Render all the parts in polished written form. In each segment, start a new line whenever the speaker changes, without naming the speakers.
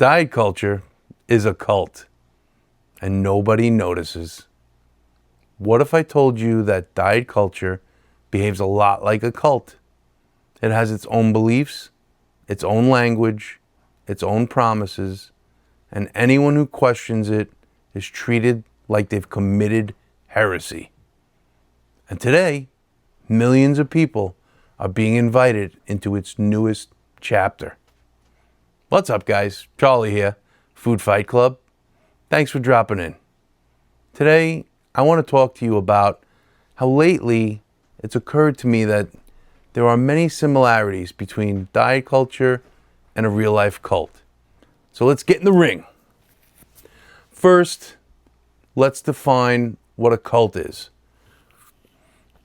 Diet culture is a cult, and nobody notices. What if I told you that diet culture behaves a lot like a cult? It has its own beliefs, its own language, its own promises, and anyone who questions it is treated like they've committed heresy. And today, millions of people are being invited into its newest chapter. What's up, guys? Charlie here, Food Fight Club. Thanks for dropping in. Today, I want to talk to you about how lately it's occurred to me that there are many similarities between diet culture and a real-life cult. So let's get in the ring. First, let's define what a cult is.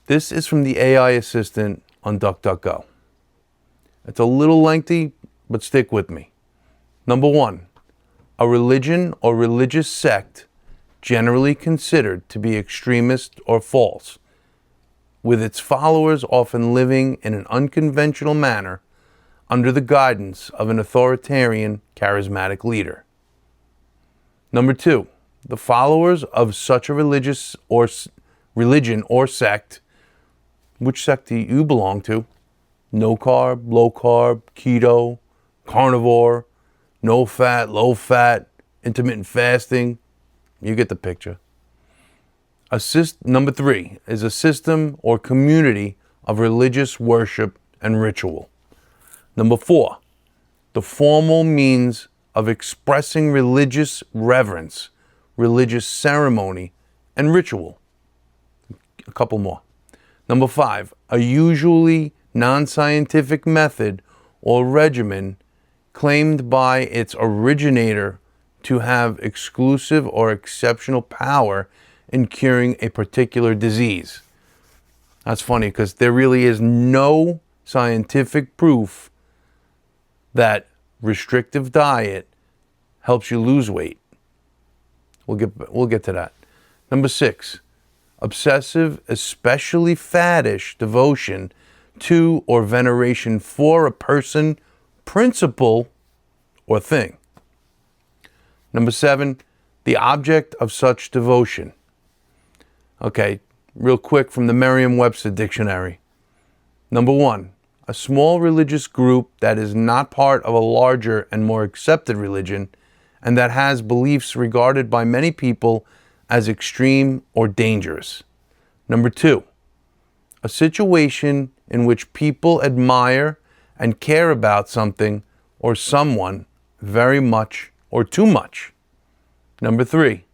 This is from the AI assistant on DuckDuckGo. It's a little lengthy, but stick with me. Number one, a religion or religious sect generally considered to be extremist or false, with its followers often living in an unconventional manner under the guidance of an authoritarian, charismatic leader. Number two, the followers of such a religion or sect, which sect do you belong to? No carb, low carb, keto, carnivore, no fat, low fat, intermittent fasting. You get the picture. Number three is a system or community of religious worship and ritual. Number four, the formal means of expressing religious reverence, religious ceremony, and ritual. A couple more. Number five, a usually non-scientific method or regimen claimed by its originator to have exclusive or exceptional power in curing a particular disease. That's funny because there really is no scientific proof that restrictive diet helps you lose weight. We'll get to that. Number six, obsessive, especially faddish devotion to or veneration for a person, principle, or thing. Number seven, the object of such devotion. Okay, real quick from the Merriam-Webster dictionary. Number one, a small religious group that is not part of a larger and more accepted religion and that has beliefs regarded by many people as extreme or dangerous. Number two, a situation in which people admire and care about something or someone very much or too much. Number three,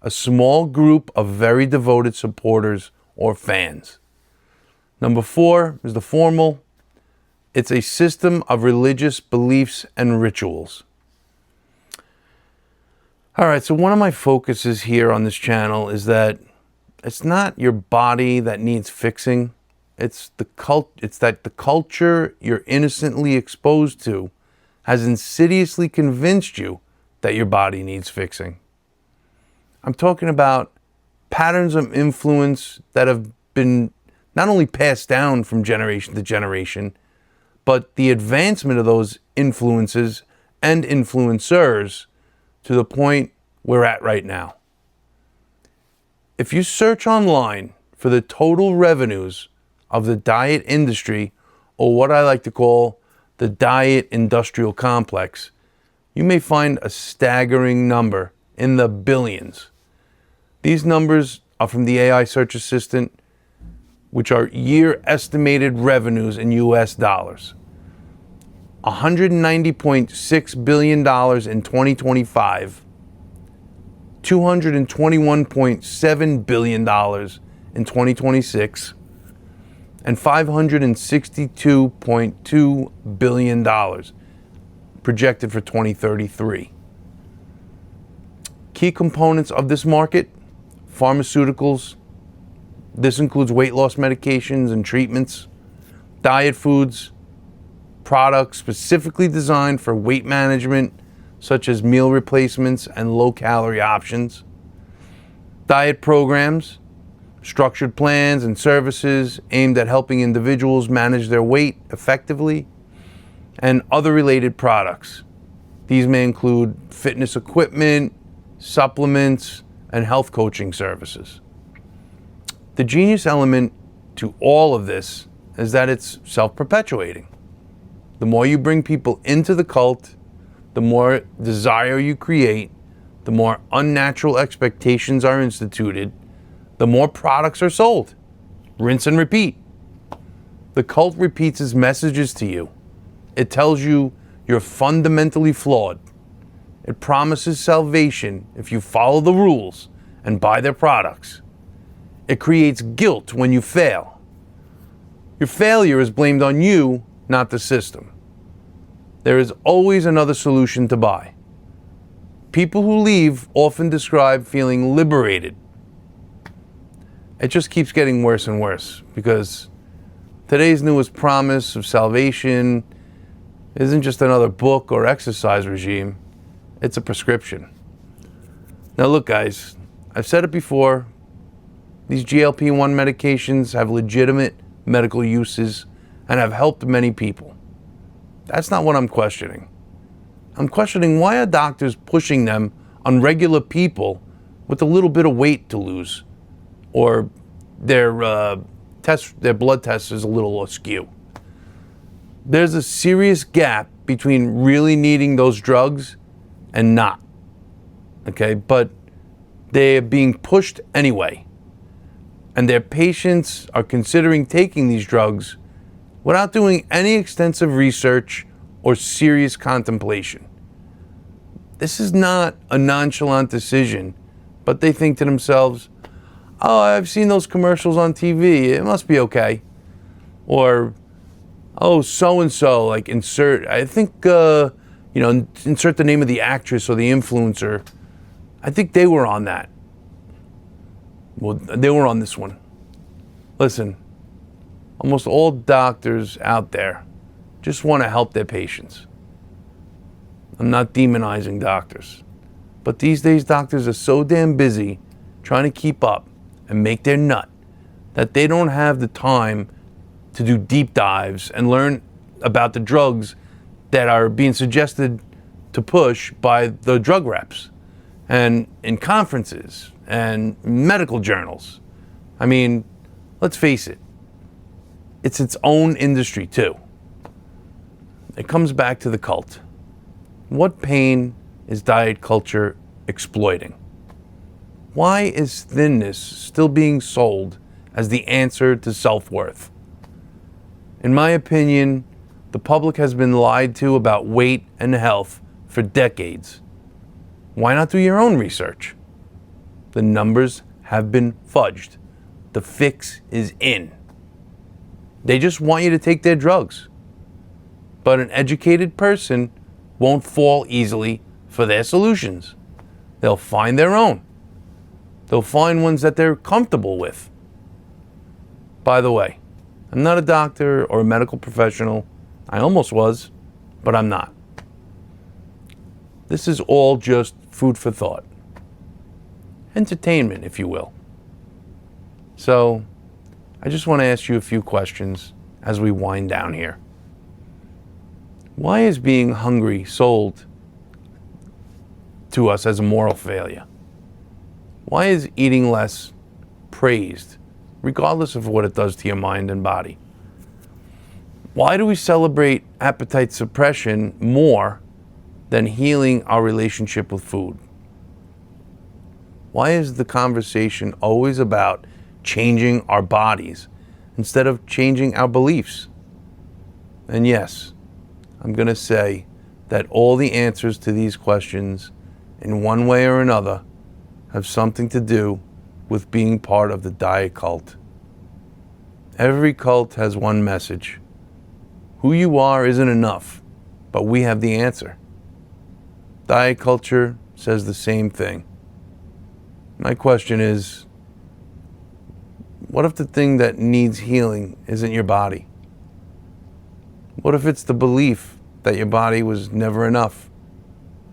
a small group of very devoted supporters or fans. Number four is the formal. It's a system of religious beliefs and rituals. All right, so one of my focuses here on this channel is that it's not your body that needs fixing. It's that the culture you're innocently exposed to has insidiously convinced you that your body needs fixing. I'm talking about patterns of influence that have been not only passed down from generation to generation, but the advancement of those influences and influencers to the point we're at right now. If you search online for the total revenues of the diet industry, or what I like to call the diet industrial complex, you may find a staggering number in the billions. These numbers are from the AI search assistant, which are year estimated revenues in US dollars. $190.6 billion in 2025, $221.7 billion in 2026, and $562.2 billion projected for 2033. Key components of this market: pharmaceuticals. This includes weight loss medications and treatments, diet foods, products specifically designed for weight management, such as meal replacements and low-calorie options, diet programs, structured plans and services aimed at helping individuals manage their weight effectively, and other related products. These may include fitness equipment, supplements, and health coaching services. The genius element to all of this is that it's self-perpetuating. The more you bring people into the cult, the more desire you create, the more unnatural expectations are instituted, the more products are sold. Rinse and repeat. The cult repeats its messages to you. It tells you you're fundamentally flawed. It promises salvation if you follow the rules and buy their products. It creates guilt when you fail. Your failure is blamed on you, not the system. There is always another solution to buy. People who leave often describe feeling liberated. It just keeps getting worse and worse because today's newest promise of salvation isn't just another book or exercise regime, it's a prescription. Now look guys, I've said it before, these GLP-1 medications have legitimate medical uses and have helped many people. That's not what I'm questioning. I'm questioning why are doctors pushing them on regular people with a little bit of weight to lose, or their blood test is a little askew. There's a serious gap between really needing those drugs and not. Okay, but they're being pushed anyway. And their patients are considering taking these drugs without doing any extensive research or serious contemplation. This is not a nonchalant decision, but they think to themselves, oh, I've seen those commercials on TV, it must be okay. Or, oh, so-and-so, like insert, I think, insert the name of the actress or the influencer. I think they were on that. Well, they were on this one. Listen, almost all doctors out there just want to help their patients. I'm not demonizing doctors, but these days doctors are so damn busy trying to keep up and make their nut that they don't have the time to do deep dives and learn about the drugs that are being suggested to push by the drug reps and in conferences and medical journals. I mean, let's face it, it's its own industry too. It comes back to the cult. What pain is diet culture exploiting? Why is thinness still being sold as the answer to self-worth? In my opinion, the public has been lied to about weight and health for decades. Why not do your own research? The numbers have been fudged. The fix is in. They just want you to take their drugs. But an educated person won't fall easily for their solutions. They'll find their own. They'll find ones that they're comfortable with. By the way, I'm not a doctor or a medical professional. I almost was, but I'm not. This is all just food for thought. Entertainment, if you will. So, I just want to ask you a few questions as we wind down here. Why is being hungry sold to us as a moral failure? Why is eating less praised, regardless of what it does to your mind and body? Why do we celebrate appetite suppression more than healing our relationship with food? Why is the conversation always about changing our bodies instead of changing our beliefs? And yes, I'm going to say that all the answers to these questions, in one way or another, have something to do with being part of the diet cult. Every cult has one message. Who you are isn't enough, but we have the answer. Diet culture says the same thing. My question is, what if the thing that needs healing isn't your body? What if it's the belief that your body was never enough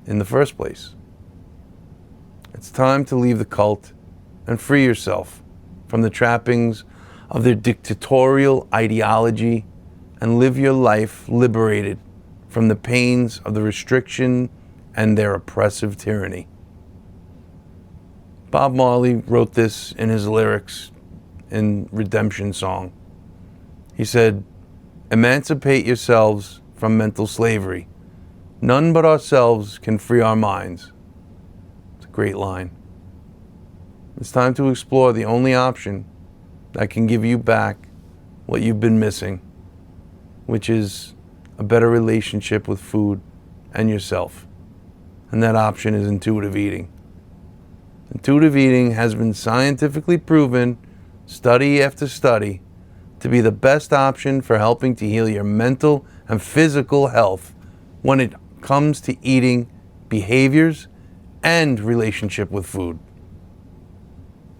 in the first place? It's time to leave the cult and free yourself from the trappings of their dictatorial ideology and live your life liberated from the pains of the restriction and their oppressive tyranny. Bob Marley wrote this in his lyrics in Redemption Song. He said, "Emancipate yourselves from mental slavery. None but ourselves can free our minds." It's a great line. It's time to explore the only option that can give you back what you've been missing, which is a better relationship with food and yourself. And that option is intuitive eating. Intuitive eating has been scientifically proven, study after study, to be the best option for helping to heal your mental and physical health when it comes to eating behaviors and relationship with food.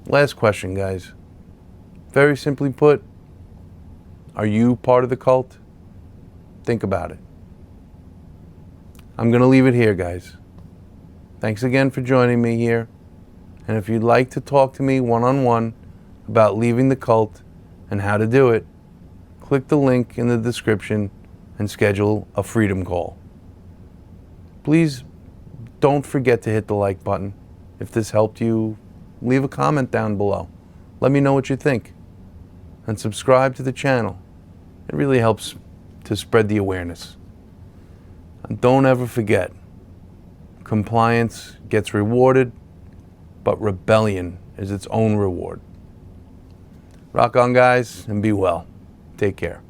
Last question, guys. Very simply put, are you part of the cult? Think about it. I'm going to leave it here, guys. Thanks again for joining me here. And if you'd like to talk to me one-on-one about leaving the cult and how to do it, click the link in the description and schedule a freedom call. Please don't forget to hit the like button. If this helped you, leave a comment down below. Let me know what you think. And subscribe to the channel. It really helps to spread the awareness. And don't ever forget, compliance gets rewarded, but rebellion is its own reward. Rock on, guys, and be well. Take care.